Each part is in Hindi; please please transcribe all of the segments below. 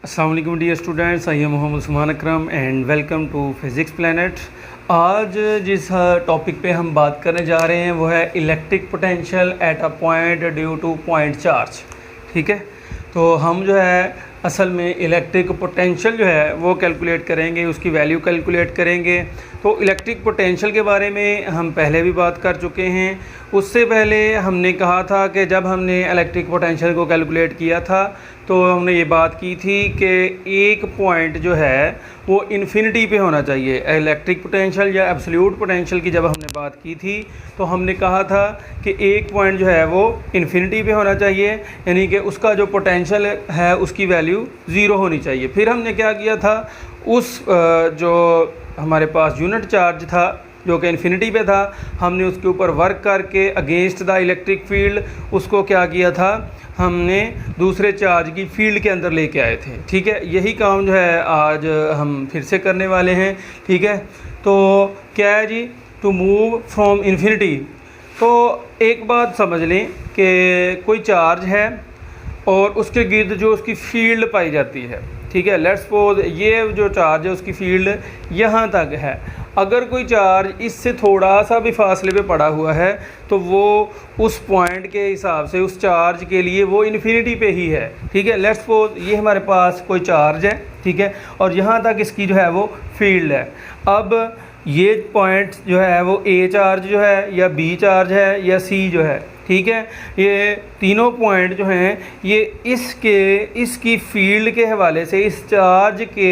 अस्सलाम वालेकुम dear students, I am Mohammad Usman Akram and welcome to Physics Planet. आज जिस टॉपिक पे हम बात करने जा रहे हैं वो है electric potential at a point due to point charge. ठीक है, तो हम जो है असल में इलेक्ट्रिक पोटेंशियल जो है वो कैलकुलेट करेंगे, उसकी वैल्यू कैलकुलेट करेंगे। तो इलेक्ट्रिक पोटेंशियल के बारे में हम पहले भी बात कर चुके हैं। उससे पहले हमने कहा था कि जब हमने इलेक्ट्रिक पोटेंशियल को कैलकुलेट किया था तो हमने ये बात की थी कि एक पॉइंट जो है वो इन्फिनिटी पे होना चाहिए। इलेक्ट्रिक पोटेंशियल या एब्सोल्यूट पोटेंशियल की जब हमने बात की थी तो हमने कहा था कि एक पॉइंट जो है वो इन्फिनिटी पे होना चाहिए, यानी कि उसका जो पोटेंशियल है उसकी वैल्यू ज़ीरो होनी चाहिए। फिर हमने क्या किया था, उस जो हमारे पास यूनिट चार्ज था जो कि इन्फिनिटी पे था, हमने उसके ऊपर वर्क करके अगेंस्ट द इलेक्ट्रिक फील्ड उसको क्या किया था, हमने दूसरे चार्ज की फील्ड के अंदर लेके आए थे। ठीक है, यही काम जो है आज हम फिर से करने वाले हैं। ठीक है, तो क्या है जी, टू मूव फ्रॉम इन्फिनिटी। तो एक बात समझ लें कि कोई चार्ज है और उसके गिर्द जो उसकी फील्ड पाई जाती है। ठीक है, लेट्स सपोज ये जो चार्ज है उसकी फील्ड यहाँ तक है। अगर कोई चार्ज इससे थोड़ा सा भी फासले पे पड़ा हुआ है तो वो उस पॉइंट के हिसाब से उस चार्ज के लिए वो इन्फिनिटी पे ही है। ठीक है, लेट्स सपोज ये हमारे पास कोई चार्ज है, ठीक है, और यहाँ तक इसकी जो है वो फील्ड है। अब ये पॉइंट जो है वो ए चार्ज जो है या बी चार्ज है या सी जो है, ठीक है, ये तीनों पॉइंट जो हैं ये इसकी फील्ड के हवाले से, इस चार्ज के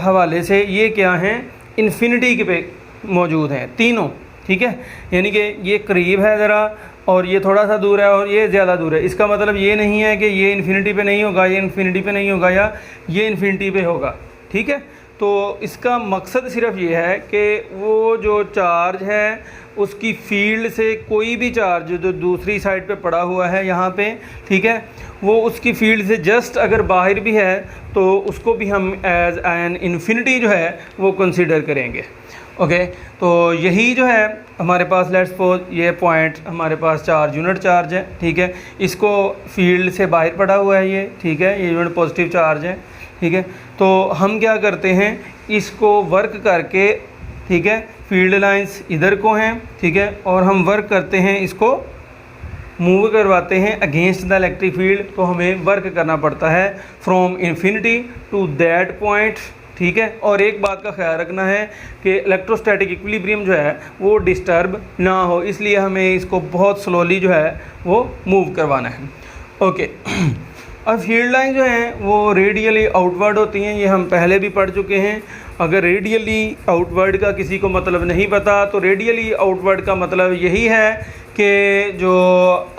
हवाले से ये क्या हैं, इन्फिनिटी के पे मौजूद हैं तीनों। ठीक है, यानी कि ये करीब है ज़रा और ये थोड़ा सा दूर है और ये ज़्यादा दूर है। इसका मतलब ये नहीं है कि ये इन्फिनिटी पे नहीं होगा, ये इन्फिनिटी पे नहीं होगा या ये इन्फिनिटी पे होगा। ठीक है, तो इसका मकसद सिर्फ ये है कि वो जो चार्ज है उसकी फील्ड से कोई भी चार्ज जो दूसरी साइड पे पड़ा हुआ है यहाँ पे, ठीक है, वो उसकी फील्ड से जस्ट अगर बाहर भी है तो उसको भी हम एज एन इन्फिनिटी जो है वो कंसीडर करेंगे। ओके, तो यही जो है हमारे पास, लेट्स सपोज ये पॉइंट हमारे पास चार्ज यूनिट चार्ज है। ठीक है, इसको फील्ड से बाहर पड़ा हुआ है ये, ठीक है, ये यूनिट पॉजिटिव चार्ज है। ठीक है, तो हम क्या करते हैं, इसको वर्क करके, ठीक है, फील्ड लाइंस इधर को हैं, ठीक है, और हम वर्क करते हैं, इसको मूव करवाते हैं अगेंस्ट द इलेक्ट्रिक फील्ड। तो हमें वर्क करना पड़ता है from infinity to that point. ठीक है, और एक बात का ख्याल रखना है कि इलेक्ट्रोस्टैटिक इक्विलिब्रियम जो है वो डिस्टर्ब ना हो, इसलिए हमें इसको बहुत स्लोली जो है वो मूव करवाना है। ओके, अब फील्ड लाइन जो हैं वो रेडियली आउटवर्ड होती हैं, ये हम पहले भी पढ़ चुके हैं। अगर रेडियली आउटवर्ड का किसी को मतलब नहीं पता तो रेडियली आउटवर्ड का मतलब यही है कि जो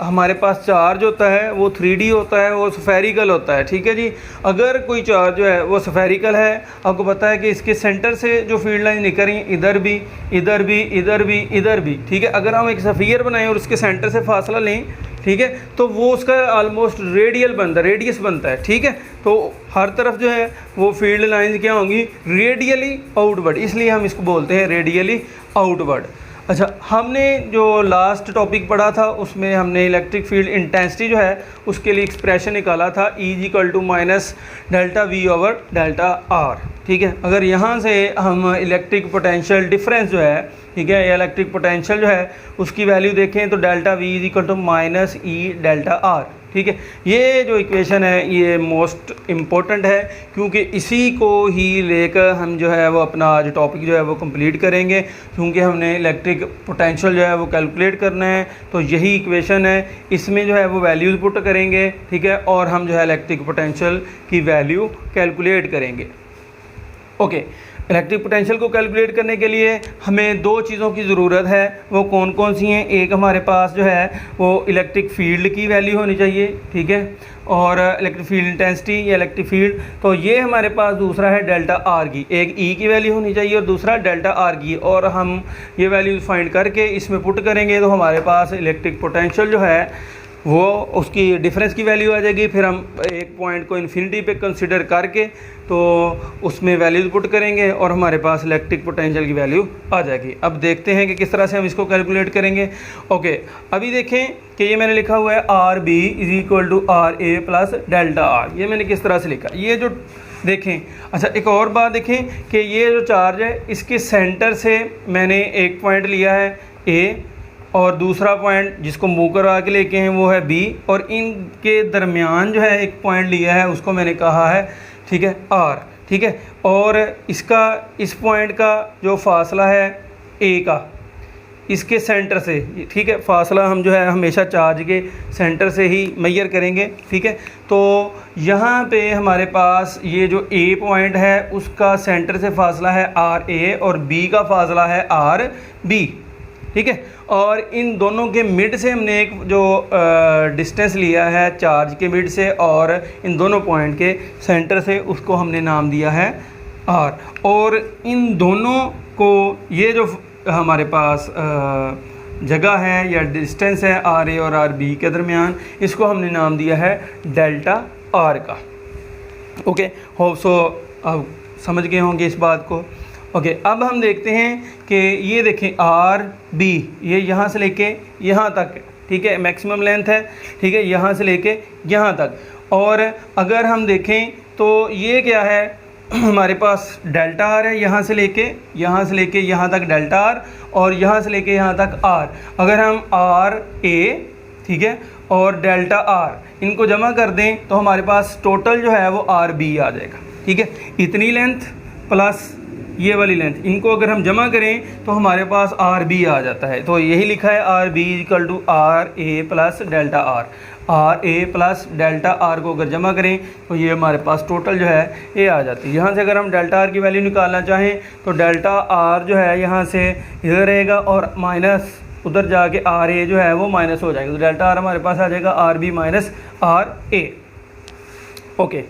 हमारे पास चार्ज होता है वो 3D होता है, वो स्फेरिकल होता है। ठीक है जी, अगर कोई चार्ज जो है वो स्फेरिकल है, आपको पता है कि इसके सेंटर से जो फील्ड लाइन निकल रही है, इधर भी, इधर भी, इधर भी, इधर भी, ठीक है, अगर हम एक स्फीयर बनाएं और उसके सेंटर से फासला लें, ठीक है, तो वो उसका ऑलमोस्ट रेडियल बनता है, रेडियस बनता है। ठीक है, तो हर तरफ जो है वो फील्ड लाइंस क्या होंगी, रेडियली आउटवर्ड, इसलिए हम इसको बोलते हैं रेडियली आउटवर्ड। अच्छा, हमने जो लास्ट टॉपिक पढ़ा था उसमें हमने इलेक्ट्रिक फील्ड इंटेंसिटी जो है उसके लिए एक्सप्रेशन निकाला था, E = delta V over delta R। ठीक है, अगर यहाँ से हम इलेक्ट्रिक पोटेंशियल डिफरेंस जो है, ठीक है, या इलेक्ट्रिक पोटेंशियल जो है उसकी वैल्यू देखें तो delta V = E delta R। ठीक है, ये जो इक्वेशन है ये मोस्ट इम्पोर्टेंट है क्योंकि इसी को ही लेकर हम जो है वो अपना आज टॉपिक जो है वो कंप्लीट करेंगे, क्योंकि हमने इलेक्ट्रिक पोटेंशियल जो है वो कैलकुलेट करना है। तो यही इक्वेशन है, इसमें जो है वो वैल्यूज़ पुट करेंगे, ठीक है, और हम जो है इलेक्ट्रिक पोटेंशियल की वैल्यू कैलकुलेट करेंगे। ओके, इलेक्ट्रिक पोटेंशियल को कैलकुलेट करने के लिए हमें दो चीज़ों की ज़रूरत है, वो कौन कौन सी हैं। एक हमारे पास जो है वो इलेक्ट्रिक फील्ड की वैल्यू होनी चाहिए, ठीक है, और इलेक्ट्रिक फील्ड इंटेंसिटी या इलेक्ट्रिक फील्ड, तो ये हमारे पास दूसरा है डेल्टा आर की, एक ई की वैल्यू होनी चाहिए और दूसरा डेल्टा आर की, और हम ये वैल्यू फाइंड करके इसमें पुट करेंगे तो हमारे पास इलेक्ट्रिक पोटेंशियल जो है वो उसकी डिफरेंस की वैल्यू आ जाएगी। फिर हम एक पॉइंट को इन्फिनिटी पे कंसिडर करके तो उसमें वैल्यूज पुट करेंगे और हमारे पास इलेक्ट्रिक पोटेंशियल की वैल्यू आ जाएगी। अब देखते हैं कि किस तरह से हम इसको कैलकुलेट करेंगे। ओके, अभी देखें कि ये मैंने लिखा हुआ है R B is equal to R A plus delta R. ये मैंने किस तरह से लिखा, ये जो देखें, अच्छा एक और बात देखें कि ये जो चार्ज है इसके सेंटर से मैंने एक पॉइंट लिया है ए और दूसरा पॉइंट जिसको मूव करवा के लेके हैं वो है बी, और इनके दरमियान जो है एक पॉइंट लिया है उसको मैंने कहा है, ठीक है, आर, ठीक है। और इसका इस पॉइंट का जो फासला है ए का इसके सेंटर से, ठीक है, फासला हम जो है हमेशा चार्ज के सेंटर से ही मेजर करेंगे, ठीक है। तो यहाँ पे हमारे पास ये जो ए पॉइंट है उसका सेंटर से फासला है आर ए और बी का फासला है आर बी, ठीक है। और इन दोनों के मिड से हमने एक जो डिस्टेंस लिया है चार्ज के मिड से और इन दोनों पॉइंट के सेंटर से, उसको हमने नाम दिया है आर। और इन दोनों को ये जो हमारे पास जगह है या डिस्टेंस है आर ए और आर बी के दरमियान, इसको हमने नाम दिया है डेल्टा आर का। ओके, होप सो अब समझ गए होंगे इस बात को। ओके, अब हम देखते हैं कि ये देखें आर बी, ये यहाँ से लेके यहाँ तक, ठीक है, मैक्सिमम लेंथ है, ठीक है, यहाँ से लेके यहाँ तक। और अगर हम देखें तो ये क्या है, हमारे पास डेल्टा आर है, यहाँ से लेके यहाँ तक डेल्टा आर और यहाँ से लेके यहाँ तक आर। अगर हम आर ए, ठीक है, और डेल्टा आर इनको जमा कर दें तो हमारे पास टोटल जो है वो आर बी आ जाएगा, ठीक है। इतनी लेंथ प्लस ये वाली लेंथ, इनको अगर हम जमा करें तो हमारे पास आर बी आ जाता है। तो यही लिखा है R B equal to R A plus delta R. R A plus delta R को अगर जमा करें तो ये हमारे पास टोटल जो है ये आ जाती है। यहाँ से अगर हम डेल्टा आर की वैल्यू निकालना चाहें तो डेल्टा आर जो है यहाँ से इधर रहेगा और माइनस उधर जाके आर ए जो है वो माइनस हो जाएगा। तो डेल्टा आर हमारे पास आ जाएगा R B minus R A. Okay,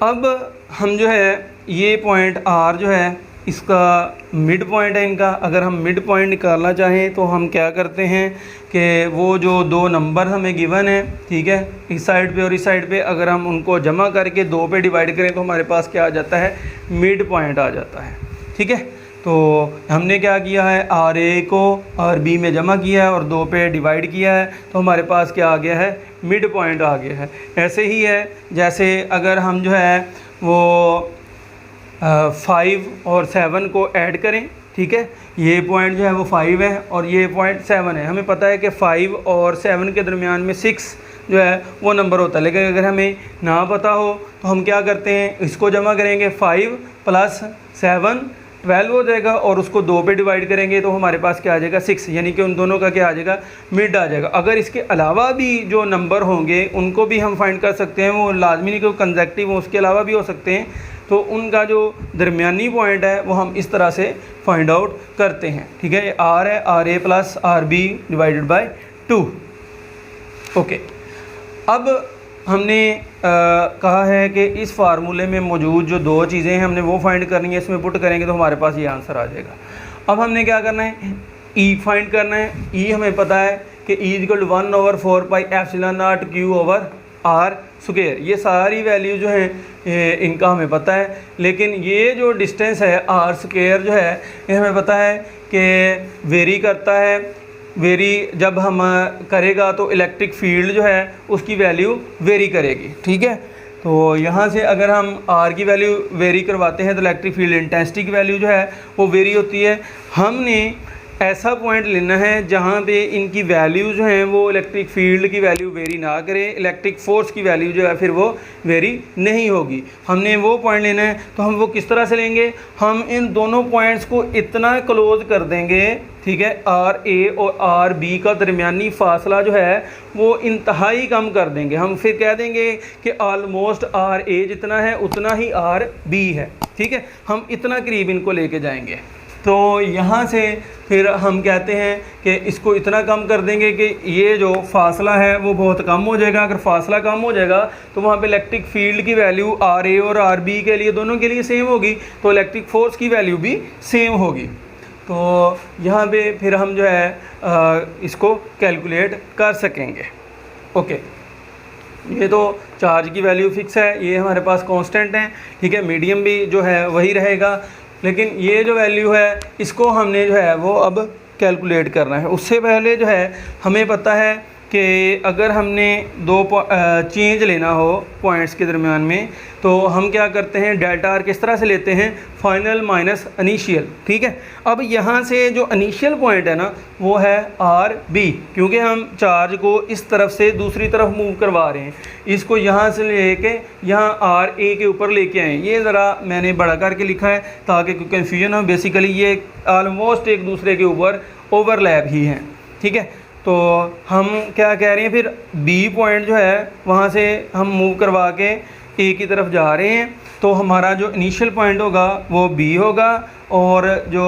अब हम जो है ये पॉइंट आर जो है इसका मिड पॉइंट है इनका। अगर हम मिड पॉइंट निकालना चाहें तो हम क्या करते हैं कि वो जो दो नंबर हमें गिवन है, ठीक है, इस साइड पे और इस साइड पे, अगर हम उनको जमा करके दो पे डिवाइड करें तो हमारे पास क्या आ जाता है, मिड पॉइंट आ जाता है, ठीक है। तो हमने क्या किया है, आर ए को आर बी में जमा किया है और दो पे डिवाइड किया है तो हमारे पास क्या आ गया है, मिड पॉइंट आ गया है। ऐसे ही है जैसे अगर हम जो है वो 5 और 7 को ऐड करें, ठीक है, ये पॉइंट जो है वो 5 है और ये पॉइंट 7 है। हमें पता है कि 5 और 7 के दरमियान में 6 जो है वो नंबर होता है, लेकिन अगर हमें ना पता हो तो हम क्या करते हैं, इसको जमा करेंगे 5 प्लस 7 12 हो जाएगा और उसको 2 पे डिवाइड करेंगे तो हमारे पास क्या आ जाएगा, 6, यानी कि उन दोनों का क्या आ जाएगा, मिड आ जाएगा। अगर इसके अलावा भी जो नंबर होंगे उनको भी हम फाइंड कर सकते हैं, वो लाजमी नहीं कि कंसेक्टिव हो, उसके अलावा भी हो सकते हैं, तो उनका जो दरमियानी पॉइंट है वो हम इस तरह से फाइंड आउट करते हैं, ठीक है। ये आर है, R A plus R B divided by 2। Okay, अब हमने कहा है कि इस फार्मूले में मौजूद जो दो चीज़ें हैं हमने वो फाइंड करनी है, इसमें पुट करेंगे तो हमारे पास ये आंसर आ जाएगा। अब हमने क्या करना है, ई फाइंड करना है। ई हमें पता है कि E equal 1/4 pi epsilon naught Q over R square. ये सारी वैल्यू जो है इनका हमें पता है, लेकिन ये जो डिस्टेंस है आर स्क्वायर जो है ये हमें पता है कि वेरी करता है। वेरी जब हम करेगा तो इलेक्ट्रिक फील्ड जो है उसकी वैल्यू वेरी करेगी, ठीक है। तो यहाँ से अगर हम आर की वैल्यू वेरी करवाते हैं तो इलेक्ट्रिक फील्ड इंटेंसिटी की वैल्यू जो है वो वेरी होती है। हमने ऐसा पॉइंट लेना है जहाँ पे इनकी वैल्यू जो हैं वो इलेक्ट्रिक फील्ड की वैल्यू वेरी ना करे, इलेक्ट्रिक फोर्स की वैल्यू जो है फिर वो वेरी नहीं होगी। हमने वो पॉइंट लेना है, तो हम वो किस तरह से लेंगे, हम इन दोनों पॉइंट्स को इतना क्लोज कर देंगे, ठीक है, आर ए और आर बी का दरमियानी फासला जो है वो इंतहाई कम कर देंगे। हम फिर कह देंगे कि ऑलमोस्ट आर ए जितना है उतना ही आर बी है, ठीक है। हम इतना करीब इनको लेके जाएंगे। तो यहाँ से फिर हम कहते हैं कि इसको इतना कम कर देंगे कि ये जो फासला है वो बहुत कम हो जाएगा। अगर फासला कम हो जाएगा तो वहाँ पे इलेक्ट्रिक फील्ड की वैल्यू आर ए और आर बी के लिए दोनों के लिए सेम होगी, तो इलेक्ट्रिक फोर्स की वैल्यू भी सेम होगी। तो यहाँ पे फिर हम जो है इसको कैलकुलेट कर सकेंगे। ओके, ये तो चार्ज की वैल्यू फिक्स है, ये हमारे पास कांस्टेंट है, ठीक है। मीडियम भी जो है वही रहेगा, लेकिन ये जो वैल्यू है इसको हमने जो है वो अब कैलकुलेट करना है। उससे पहले जो है हमें पता है कि अगर हमने दो चेंज लेना हो पॉइंट्स के दरमियान में, तो हम क्या करते हैं, डेल्टा आर किस तरह से लेते हैं, फाइनल माइनस इनिशियल, ठीक है। अब यहाँ से जो इनिशियल पॉइंट है ना वो है आर बी, क्योंकि हम चार्ज को इस तरफ से दूसरी तरफ मूव करवा रहे हैं, इसको यहाँ से लेके यहाँ आर ए के ऊपर लेके आए। ये ज़रा मैंने बड़ा करके लिखा है ताकि कोई कन्फ्यूजन हो। बेसिकली ये ऑलमोस्ट एक दूसरे के ऊपर ओवरलैप ही हैं, ठीक है। तो हम क्या कह रहे हैं, फिर बी पॉइंट जो है वहाँ से हम मूव करवा के ए की तरफ जा रहे हैं, तो हमारा जो इनिशियल पॉइंट होगा वो बी होगा और जो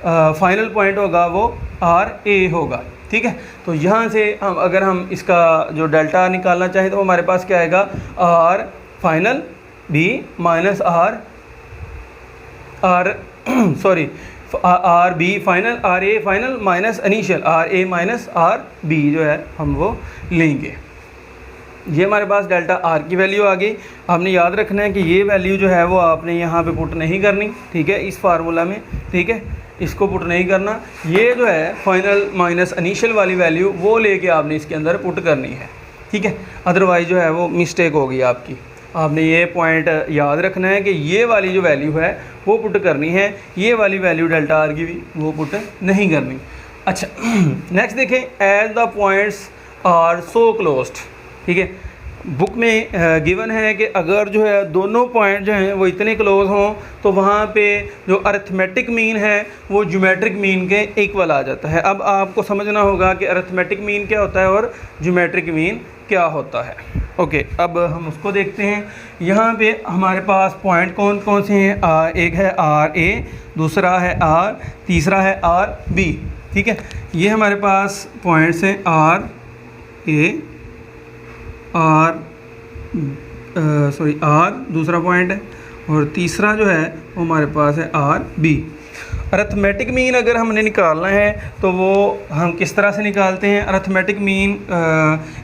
फाइनल पॉइंट होगा वो आर ए होगा, ठीक है। तो यहाँ से हम अगर हम इसका जो डेल्टा निकालना चाहें तो हमारे पास क्या आएगा, R final B minus R R B final, R A final minus initial, R A minus R B जो है हम वो लेंगे। ये हमारे पास डेल्टा आर की वैल्यू आ गई। आपने याद रखना है कि ये वैल्यू जो है वो आपने यहाँ पे पुट नहीं करनी, ठीक है, इस फार्मूला में, ठीक है, इसको पुट नहीं करना। ये जो है फाइनल माइनस इनिशियल वाली वैल्यू वो लेके आपने इसके अंदर पुट करनी है, ठीक है, अदरवाइज़ जो है वो मिस्टेक होगी आपकी। आपने ये पॉइंट याद रखना है कि ये वाली जो वैल्यू है वो पुट करनी है, ये वाली वैल्यू डेल्टा आर की भी वो पुट नहीं करनी। अच्छा, नेक्स्ट देखें, as the points are so closed, ठीक है। बुक में गिवन है कि अगर जो है दोनों पॉइंट जो हैं वो इतने क्लोज हों तो वहाँ पे जो अरिथमेटिक मीन है वो ज्योमेट्रिक मीन के इक्वल आ जाता है। अब आपको समझना होगा कि अरिथमेटिक मीन क्या होता है और ज्योमेट्रिक मीन क्या होता है। ओके, अब हम उसको देखते हैं। यहाँ पे हमारे पास पॉइंट कौन कौन से हैं, एक है आर ए, दूसरा है आर, तीसरा है आर बी, ठीक है। ये हमारे पास पॉइंट्स हैं आर ए, आर दूसरा पॉइंट है, और तीसरा जो है वो हमारे पास है आर बी। अरिथमेटिक मीन अगर हमने निकालना है तो वो हम किस तरह से निकालते हैं। अरिथमेटिक मीन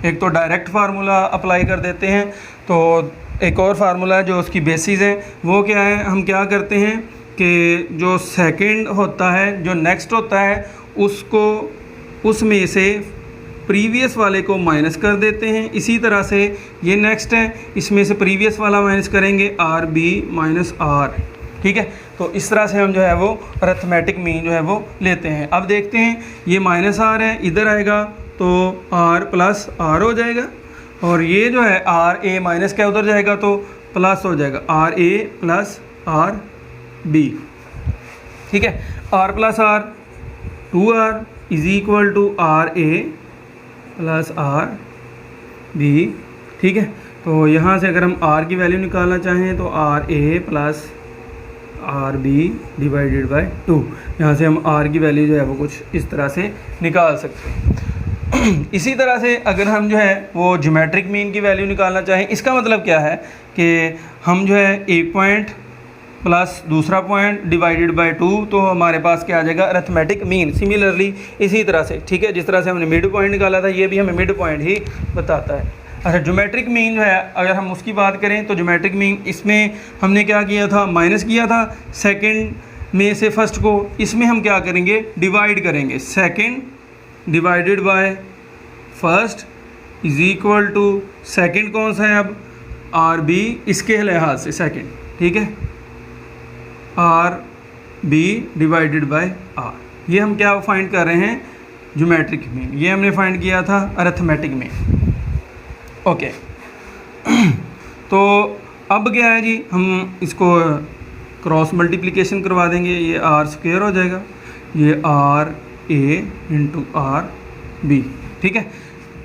एक तो डायरेक्ट फार्मूला अप्लाई कर देते हैं, तो एक और फार्मूला जो उसकी बेसिस है वो क्या है, हम क्या करते हैं कि जो सेकंड होता है, जो नेक्स्ट होता है, उसको उसमें से प्रीवियस वाले को माइनस कर देते हैं। इसी तरह से ये नेक्स्ट है, इसमें से प्रीवियस वाला माइनस करेंगे, आर बी माइनस आर, ठीक है। तो इस तरह से हम जो है वो अरिथमेटिक मीन जो है वो लेते हैं। अब देखते हैं, ये माइनस आर है, इधर आएगा तो आर प्लस आर हो जाएगा, और ये जो है आर ए माइनस क्या उधर जाएगा तो प्लस हो जाएगा, R A plus R B, ठीक है। R plus R, 2r is equal to R A plus R B, ठीक है। तो यहाँ से अगर हम r की वैल्यू निकालना चाहें तो R A plus R B divided by 2, यहाँ से हम r की वैल्यू जो है वो कुछ इस तरह से निकाल सकते हैं। इसी तरह से अगर हम जो है वो ज्योमेट्रिक मीन की वैल्यू निकालना चाहें, इसका मतलब क्या है कि हम जो है एक पॉइंट प्लस दूसरा पॉइंट डिवाइडेड बाय 2, तो हमारे पास क्या आ जाएगा, अरिथमेटिक मीन। सिमिलरली इसी तरह से, ठीक है, जिस तरह से हमने मिड पॉइंट निकाला था, ये भी हमें मिड पॉइंट ही बताता है। अच्छा, ज्योमेट्रिक मीन जो है अगर हम उसकी बात करें तो ज्योमेट्रिक मीन, इसमें हमने क्या किया था, माइनस किया था सेकंड में से फर्स्ट को, इसमें हम क्या करेंगे, डिवाइड करेंगे, second divided by first is equal to second कौन सा है अब, आर बी, इसके लिहाज से सेकंड, ठीक है, R B divided by R. ये हम क्या फाइंड कर रहे हैं, ज्योमेट्रिक मीन। ये हमने फाइंड किया था अरिथमेटिक मीन। ओके, तो अब क्या है जी, हम इसको क्रॉस मल्टीप्लिकेशन करवा देंगे, ये आर स्क्वायर हो जाएगा, ये R A into R B, ठीक है।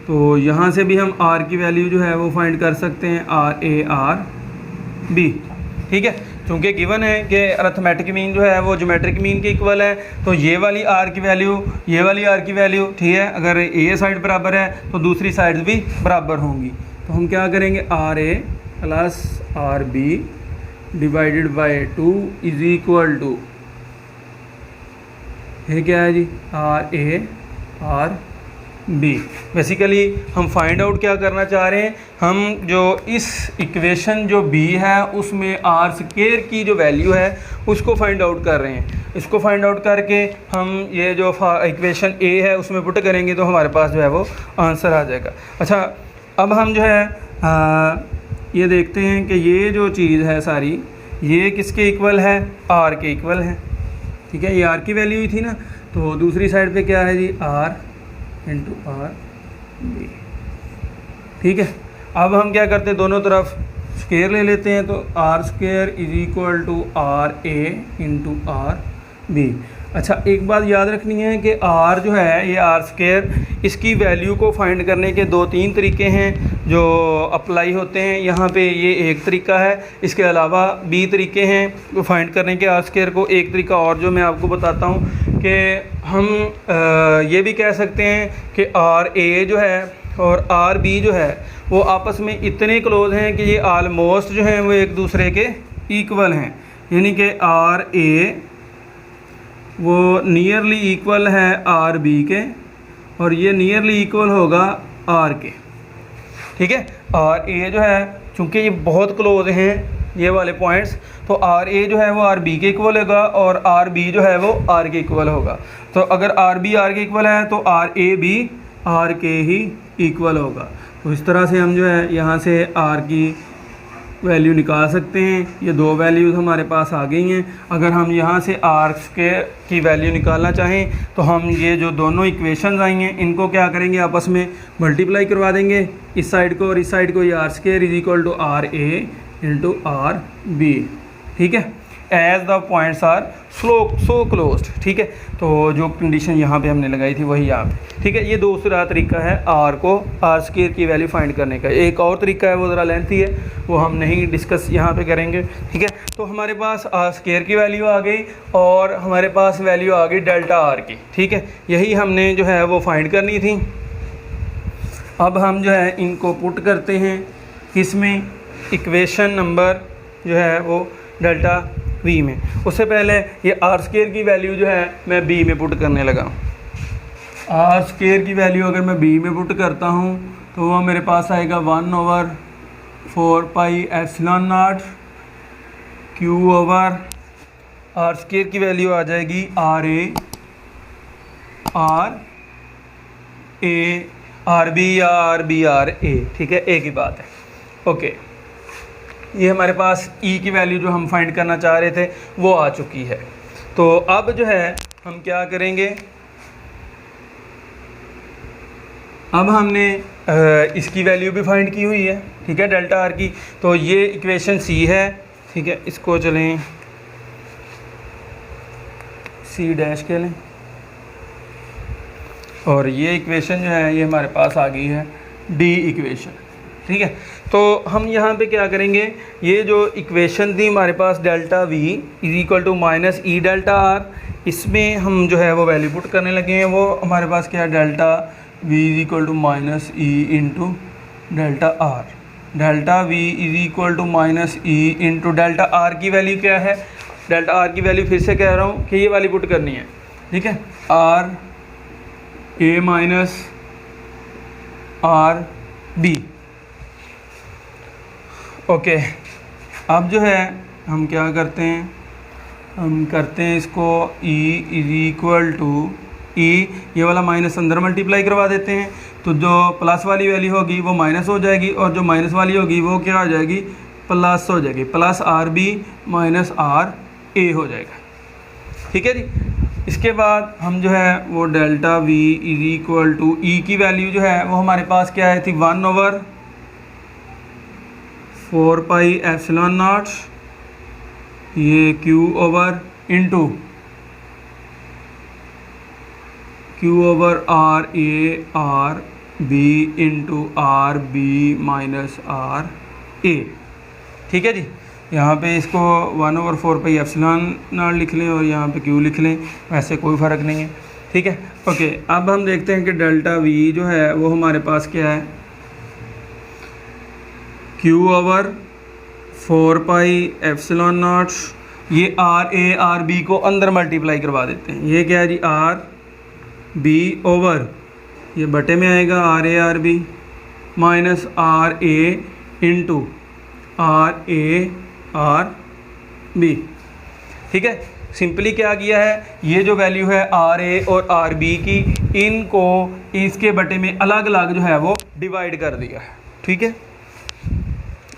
तो यहाँ से भी हम आर की वैल्यू जो है वो फाइंड कर सकते हैं, आर ए आर बी, ठीक है। क्योंकि गिवन है कि अरिथमेटिक मीन जो है वो ज्योमेट्रिक मीन के इक्वल है, तो ये वाली आर की वैल्यू, ये वाली आर की वैल्यू, ठीक है, अगर ए साइड बराबर है तो दूसरी साइड भी बराबर होंगी। तो हम क्या करेंगे, R A plus R B divided by 2 is equal to, ये क्या है जी, R A R B. Basically हम फाइंड आउट क्या करना चाह रहे हैं, हम जो इस इक्वेशन जो बी है उसमें आर स्क्वायर की जो वैल्यू है उसको फाइंड आउट कर रहे हैं। इसको फाइंड आउट करके हम ये जो इक्वेशन ए है उसमें पुट करेंगे तो हमारे पास जो है वो आंसर आ जाएगा। अच्छा, अब हम जो है ये देखते हैं कि ये जो चीज़ है सारी ये किसके इक्वल है, आर के इक्वल है। ठीक है, ये आर की वैल्यू ही थी ना, तो दूसरी साइड पे क्या है जी, आर इंटू आर बी। ठीक है, अब हम क्या करते हैं, दोनों तरफ स्क्वायर ले लेते हैं, तो R square is equal to R A into R B. अच्छा, एक बात याद रखनी है कि आर जो है ये आर स्क्वायर, इसकी वैल्यू को फाइंड करने के 2-3 तरीके हैं जो अप्लाई होते हैं। यहाँ पे ये एक तरीका है, इसके अलावा बी तरीके हैं फाइंड करने के आर स्क्वायर को। एक तरीका और जो मैं आपको बताता हूँ कि हम ये भी कह सकते हैं कि आर ए जो है और आर बी जो है वो आपस में इतने क्लोज हैं कि ये आलमोस्ट जो हैं वो एक दूसरे के इक्वल हैं। यानी कि आर ए वो नियरली इक्वल है आर बी के और ये नियरली इक्वल होगा आर के। ठीक है, आर ए जो है चूँकि ये बहुत क्लोज हैं ये वाले पॉइंट्स, तो आर ए जो है वो आर बी के इक्वल होगा और आर बी जो है वो आर के इक्वल होगा। तो अगर आर बी आर के इक्वल है तो आर ए भी आर के ही इक्वल होगा। तो इस तरह से हम जो है यहाँ से आर की वैल्यू निकाल सकते हैं। ये दो वैल्यूज़ हमारे पास आ गई हैं। अगर हम यहाँ से आर स्क्वायर की वैल्यू निकालना चाहें तो हम ये जो दोनों इक्वेशंस आई हैं इनको क्या करेंगे, आपस में मल्टीप्लाई करवा देंगे, इस साइड को और इस साइड को। ये R square is equal to R A into R B. ठीक है, as the points are so closed. ठीक है, तो जो कंडीशन यहाँ पे हमने लगाई थी वही यहाँ पे। ठीक है, ये दूसरा तरीका है आर को आर स्क्वायर की वैल्यू फाइंड करने का। एक और तरीका है, वो ज़रा लेंथी है, वो हम नहीं डिस्कस यहाँ पे करेंगे। ठीक है, तो हमारे पास आर स्क्वायर की वैल्यू आ गई और हमारे पास वैल्यू आ गई डेल्टा आर की। ठीक है, यही हमने जो है वो फाइंड करनी थी। अब हम जो है इनको पुट करते हैं किसमें, इक्वेशन नंबर जो है वो डेल्टा वी में। उससे पहले ये आर स्क्वायर की वैल्यू जो है मैं बी में पुट करने लगा। आर स्क्वायर की वैल्यू अगर मैं बी में पुट करता हूँ तो वो मेरे पास आएगा 1/4 pi epsilon naught Q over R square की वैल्यू आ जाएगी आर ए आर बी या आर बी आर ए। ठीक है, एक ही बात है। ओके, ये हमारे पास ई की वैल्यू जो हम फाइंड करना चाह रहे थे वो आ चुकी है। तो अब जो है हम क्या करेंगे, अब हमने इसकी वैल्यू भी फाइंड की हुई है। ठीक है, डेल्टा आर की। तो ये इक्वेशन सी है। ठीक है, इसको चलें सी डैश के लें और ये इक्वेशन जो है ये हमारे पास आ गई है डी इक्वेशन। ठीक है, तो हम यहाँ पे क्या करेंगे, ये जो इक्वेशन थी हमारे पास delta V is equal to minus E delta R, इसमें हम जो है वो वैल्यू पुट करने लगे हैं। वो हमारे पास क्या है, delta V is equal to minus E into delta R. Delta V is equal to minus E into delta R की वैल्यू क्या है, डेल्टा आर की वैल्यू फिर से कह रहा हूँ कि ये वाली पुट करनी है। ठीक है, R A minus R B. Okay, अब जो है हम क्या करते हैं, हम करते हैं इसको e इज इक्वल टू ई, ये वाला माइनस अंदर मल्टीप्लाई करवा देते हैं, तो जो प्लस वाली वैल्यू होगी वो माइनस हो जाएगी और जो माइनस वाली होगी वो क्या हो जाएगी, प्लस हो जाएगी। Plus R B minus R A हो जाएगा। ठीक है जी, इसके बाद हम जो है वो delta V is equal to E की वैल्यू जो है वो हमारे पास क्या है थी, 1/4 पाई एप्सिलॉन नॉट, ये Q over into Q over R A R B into R B minus R A. ठीक है जी, यहाँ पे इसको 1/4 पाई एप्सिलॉन नॉट लिख लें और यहाँ पे क्यू लिख लें, वैसे कोई फ़र्क नहीं है। ठीक है, ओके, अब हम देखते हैं कि डेल्टा वी जो है वो हमारे पास क्या है, Q over 4 pi epsilon naught, ये आर ए आर बी को अंदर मल्टीप्लाई करवा देते हैं। ये क्या है जी, आर बी ओवर ये बटे में आएगा R A R B minus R A into R A R B. ठीक है, सिंपली क्या किया है, ये जो वैल्यू है आर ए और आर बी की, इनको इसके बटे में अलग अलग जो है वो डिवाइड कर दिया है। ठीक है,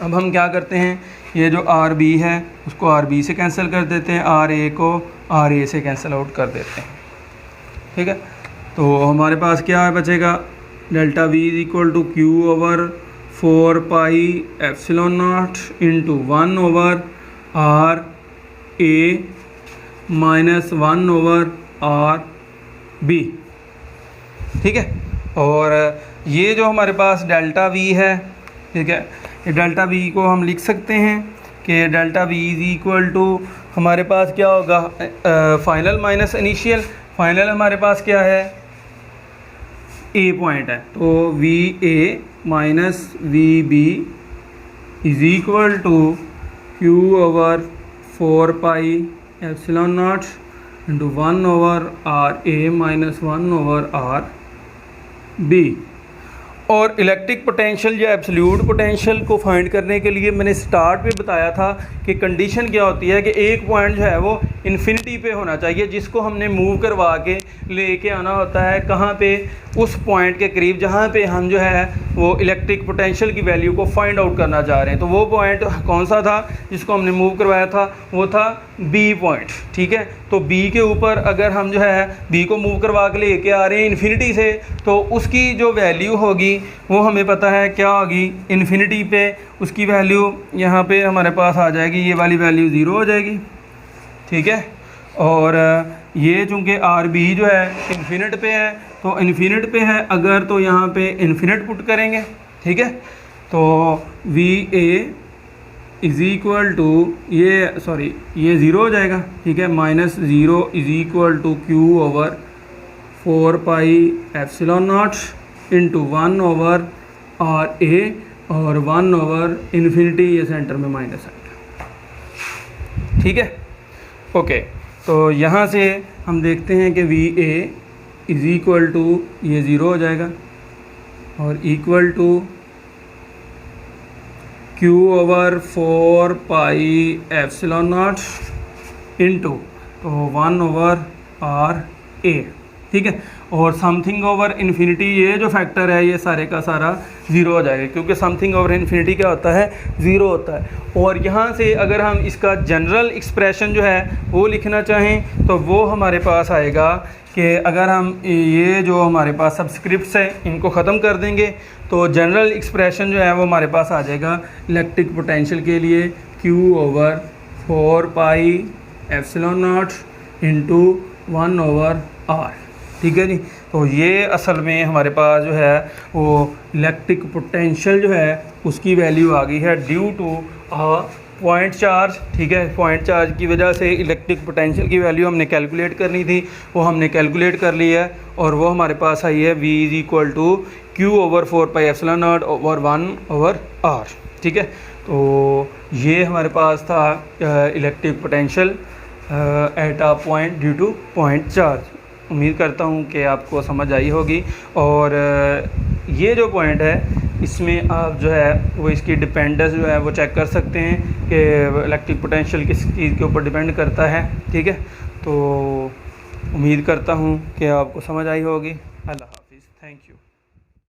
अब हम क्या करते हैं, ये जो आर बी है उसको आर बी से कैंसिल कर देते हैं, आर ए को आर ए से कैंसिल आउट कर देते हैं। ठीक है, तो हमारे पास क्या बचेगा, delta V is equal to Q over 4 pi epsilon naught into 1 over R A minus 1 over R B. ठीक है, और ये जो हमारे पास डेल्टा वी है, ठीक है, ये डेल्टा वी को हम लिख सकते हैं कि delta V is equal to हमारे पास क्या होगा, फाइनल माइनस इनिशियल। फाइनल हमारे पास क्या है, ए पॉइंट है, तो V A minus V B is equal to Q over 4 pi epsilon naught into 1 over R A minus 1 over R B. और इलेक्ट्रिक पोटेंशियल या एब्सोल्यूट पोटेंशियल को फाइंड करने के लिए मैंने स्टार्ट में बताया था कि कंडीशन क्या होती है कि एक पॉइंट जो है वो इन्फिनिटी पे होना चाहिए, जिसको हमने मूव करवा के लेके आना होता है कहाँ पे, उस पॉइंट के करीब जहाँ पे हम जो है वो इलेक्ट्रिक पोटेंशियल की वैल्यू को फाइंड आउट करना चाह रहे हैं। तो वो पॉइंट कौन सा था जिसको हमने मूव करवाया था, वो था बी पॉइंट। ठीक है, तो बी के ऊपर अगर हम जो है बी को मूव करवा के लेके आ रहे हैं इन्फिनिटी से, तो उसकी जो वैल्यू होगी वो हमें पता है क्या होगी, इन्फिनिटी पे उसकी वैल्यू यहाँ पे हमारे पास आ जाएगी, ये वाली वैल्यू 0 हो जाएगी। ठीक है, और ये चूँकि आर बी जो है इन्फिनिट पे है, तो इन्फिनिट पे है अगर, तो यहाँ पे इन्फिनिट पुट करेंगे। ठीक है, तो V A is equal to ये 0 हो जाएगा। ठीक है, minus 0 is equal to Q over 4 pi epsilon naught into 1 over R A और 1 ओवर इन्फिनिटी, ये सेंटर में माइनस आएगा। ठीक है, ओके, तो यहाँ से हम देखते हैं कि V A is equal to ये 0 हो जाएगा और equal to Q over 4 pi epsilon naught into तो 1 ओवर आर ए। ठीक है, और समथिंग ओवर इन्फिनिटी, ये जो फैक्टर है ये सारे का सारा 0 हो जाएगा, क्योंकि समथिंग ओवर इन्फिनिटी क्या होता है, 0 होता है। और यहाँ से अगर हम इसका जनरल एक्सप्रेशन जो है वो लिखना चाहें तो वो हमारे पास आएगा कि अगर हम ये जो हमारे पास सब्सक्रिप्ट्स है इनको ख़त्म कर देंगे तो जनरल एक्सप्रेशन जो है वो हमारे पास आ जाएगा इलेक्ट्रिक पोटेंशियल के लिए Q over 4 pi epsilon naught into 1 over R. ठीक है जी, तो ये असल में हमारे पास जो है वो इलेक्ट्रिक पोटेंशियल जो है उसकी वैल्यू आ गई है ड्यू टू पॉइंट चार्ज। ठीक है, पॉइंट चार्ज की वजह से इलेक्ट्रिक पोटेंशियल की वैल्यू हमने कैलकुलेट करनी थी, वो हमने कैलकुलेट कर ली है और वो हमारे पास आई है V is equal to Q over 4 pi epsilon naught over 1 over R. ठीक है, तो ये हमारे पास था electric potential at a point due to point charge. उम्मीद करता हूँ कि आपको समझ आई होगी। और ये जो पॉइंट है इसमें आप जो है वो इसकी डिपेंडेंस जो है वो चेक कर सकते हैं कि इलेक्ट्रिक पोटेंशियल किस चीज़ के ऊपर डिपेंड करता है। ठीक है, तो उम्मीद करता हूँ कि आपको समझ आई होगी। अल्लाह हाफिज़, थैंक यू।